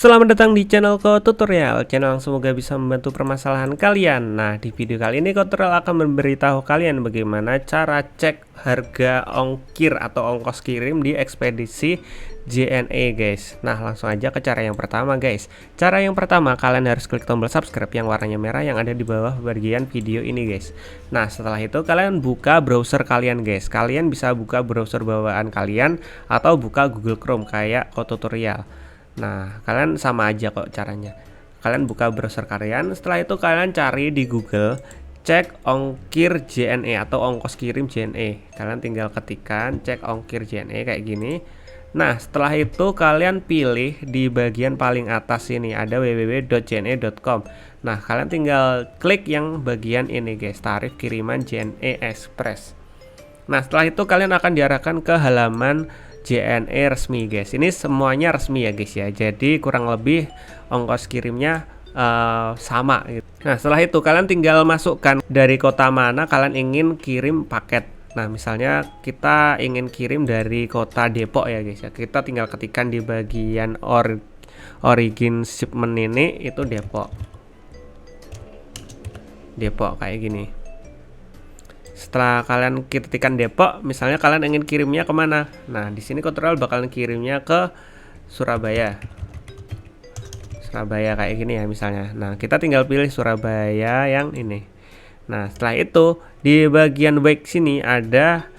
Selamat datang di channel Tutorial, channel yang semoga bisa membantu permasalahan kalian. Nah, di video kali ini tutorial akan memberitahu kalian bagaimana cara cek harga ongkir atau ongkos kirim di ekspedisi JNE guys. Nah, langsung aja ke cara yang pertama guys. Cara yang pertama, kalian harus klik tombol subscribe yang warnanya merah yang ada di bawah bagian video ini guys. Nah, setelah itu kalian buka browser kalian guys. Kalian bisa buka browser bawaan kalian atau buka Google Chrome kayak Tutorial. Nah, kalian sama aja kok caranya. Kalian buka browser kalian, setelah itu kalian cari di Google, cek ongkir JNE atau ongkos kirim JNE. Kalian tinggal ketikkan cek ongkir JNE kayak gini. Nah, setelah itu kalian pilih di bagian paling atas ini ada www.jne.com. Nah, kalian tinggal klik yang bagian ini guys, tarif kiriman JNE Express. Nah, setelah itu kalian akan diarahkan ke halaman JNE resmi guys. Ini semuanya resmi ya guys ya. Jadi kurang lebih ongkos kirimnya sama gitu. Nah, setelah itu kalian tinggal masukkan dari kota mana kalian ingin kirim paket. Nah, misalnya kita ingin kirim dari kota Depok ya guys ya. Kita tinggal ketikkan di bagian origin shipment ini itu Depok. Depok kayak gini. Setelah kalian ketikkan Depok, misalnya kalian ingin kirimnya kemana? Nah, di sini tutorial bakalan kirimnya ke Surabaya. Surabaya kayak gini ya misalnya. Nah, kita tinggal pilih Surabaya yang ini. Nah, setelah itu di bagian wake sini ada.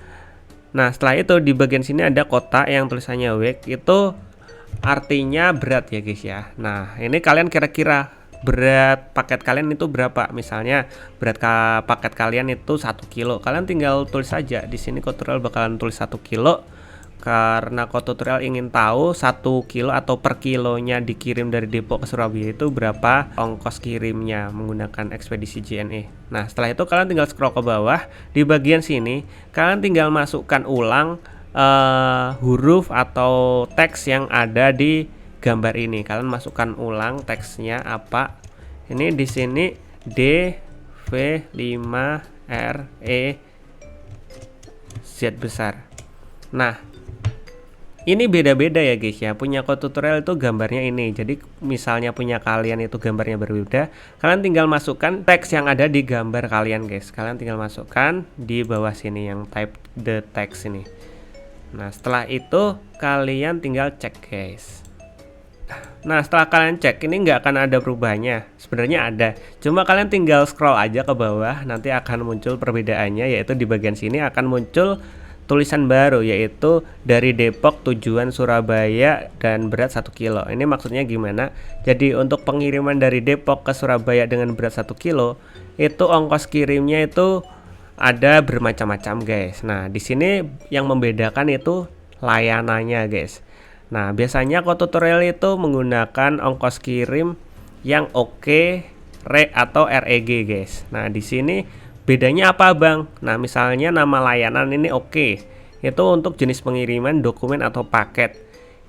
Nah, setelah itu di bagian sini ada kota yang tulisannya wake, itu artinya berat ya guys ya. Nah, ini kalian kira-kira berat paket kalian itu berapa? Misalnya berat paket kalian itu 1 kilo. Kalian tinggal tulis saja. Di sini tutorial bakalan tulis 1 kilo karena tutorial ingin tahu 1 kilo atau per kilonya dikirim dari Depok ke Surabaya itu berapa ongkos kirimnya menggunakan ekspedisi JNE. Nah, setelah itu kalian tinggal scroll ke bawah. Di bagian sini kalian tinggal masukkan ulang huruf atau teks yang ada di gambar ini. Kalian masukkan ulang teksnya apa. Ini di sini DV5RE Z besar. Nah, ini beda-beda ya guys ya. Punya tutorial itu gambarnya ini. Jadi misalnya punya kalian itu gambarnya berbeda, kalian tinggal masukkan teks yang ada di gambar kalian guys. Kalian tinggal masukkan di bawah sini yang type the text ini. Nah, setelah itu kalian tinggal cek guys. Nah, setelah kalian cek ini nggak akan ada perubahannya. Sebenarnya ada, cuma kalian tinggal scroll aja ke bawah, nanti akan muncul perbedaannya, yaitu di bagian sini akan muncul tulisan baru, yaitu dari Depok tujuan Surabaya dan berat 1 kilo. Ini maksudnya gimana? Jadi untuk pengiriman dari Depok ke Surabaya dengan berat 1 kilo itu ongkos kirimnya itu ada bermacam-macam guys. Nah, di sini yang membedakan itu layanannya guys. Nah, biasanya tutorial itu menggunakan ongkos kirim yang oke, RE atau REG guys. Nah, di sini bedanya apa bang? Nah, misalnya nama layanan ini oke, itu untuk jenis pengiriman dokumen atau paket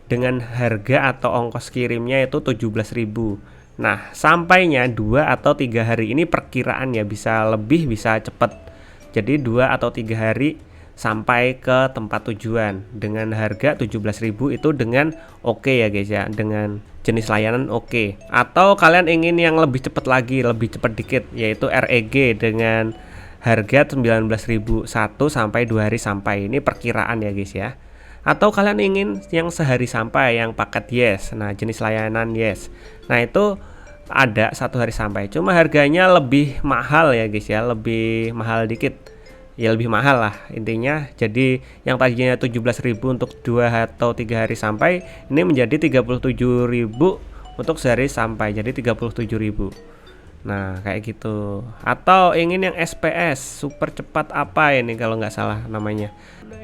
dengan harga atau ongkos kirimnya itu 17.000. Nah, sampainya 2 atau 3 hari, ini perkiraan ya, bisa lebih bisa cepat. Jadi 2 atau 3 hari sampai ke tempat tujuan dengan harga 17.000 itu dengan oke ya guys ya, dengan jenis layanan oke. Atau kalian ingin yang lebih cepat lagi, lebih cepat dikit, yaitu REG dengan harga 19.000 1 sampai 2 hari sampai. Ini perkiraan ya guys ya. Atau kalian ingin yang sehari sampai, yang paket yes. Nah, jenis layanan yes. Nah, itu ada 1 hari sampai. Cuma harganya lebih mahal ya guys ya, lebih mahal dikit. Ya lebih mahal lah intinya. Jadi yang tadinya 17.000 untuk 2 atau 3 hari sampai, ini menjadi 37.000 untuk sehari sampai, jadi 37.000. Nah, kayak gitu. Atau ingin yang SPS super cepat apa ini kalau nggak salah namanya.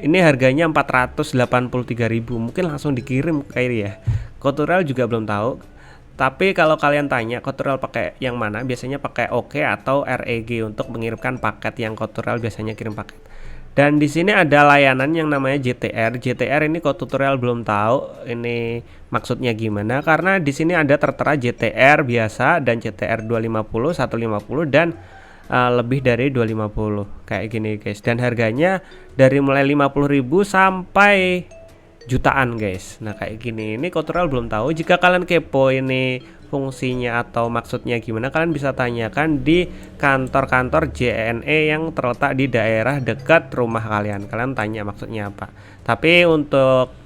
Ini harganya 483.000, mungkin langsung dikirim kayak ya. Tutorial juga belum tahu. Tapi kalau kalian tanya tutorial pakai yang mana, biasanya pakai oke atau REG untuk mengirimkan paket, yang tutorial biasanya kirim paket. Dan di sini ada layanan yang namanya JTR. JTR ini tutorial belum tahu ini maksudnya gimana, karena di sini ada tertera JTR biasa dan JTR 250, 150 dan lebih dari 250 kayak gini guys. Dan harganya dari mulai 50.000 sampai jutaan guys. Nah kayak gini, ini tutorial belum tahu. Jika kalian kepo ini fungsinya atau maksudnya gimana, kalian bisa tanyakan di kantor-kantor JNE yang terletak di daerah dekat rumah kalian. Kalian tanya maksudnya apa. Tapi untuk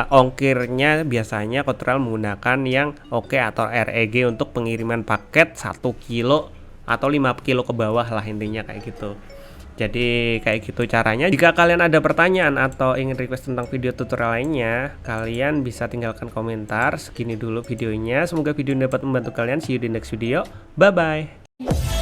ongkirnya biasanya tutorial menggunakan yang OK atau REG untuk pengiriman paket 1 kilo atau 5 kilo ke bawah lah, intinya kayak gitu. Jadi kayak gitu caranya. Jika kalian ada pertanyaan atau ingin request tentang video tutorial lainnya, kalian bisa tinggalkan komentar. Segini dulu videonya. Semoga video ini dapat membantu kalian. See you di next video. Bye bye.